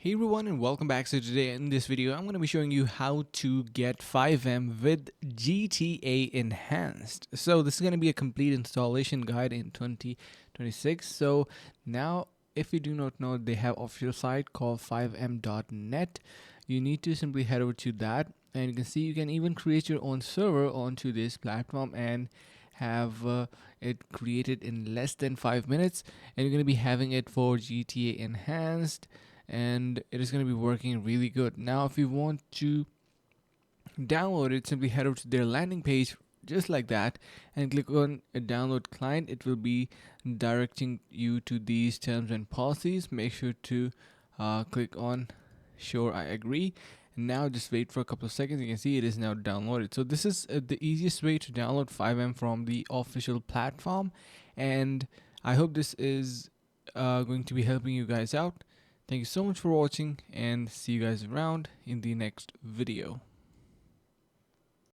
Hey everyone and welcome back. So today in this video I'm going to be showing you how to get FiveM with GTA enhanced. So this is going to be a complete installation guide in 2026. So now if you do not know, they have official site called FiveM.net. You need to simply head over to that, and you can see you can even create your own server onto this platform and have it created in less than 5 minutes, and you're going to be having it for GTA enhanced, and it is going to be working really good. Now if you want to download it, simply head over to their landing page just like that and click on a download client. It will be directing you to these terms and policies. Make sure to click on sure I agree. And now just wait for a couple of seconds. You can see it is now downloaded. So this is the easiest way to download FiveM from the official platform, and I hope this is going to be helping you guys out. Thank you so much for watching, and see you guys around in the next video.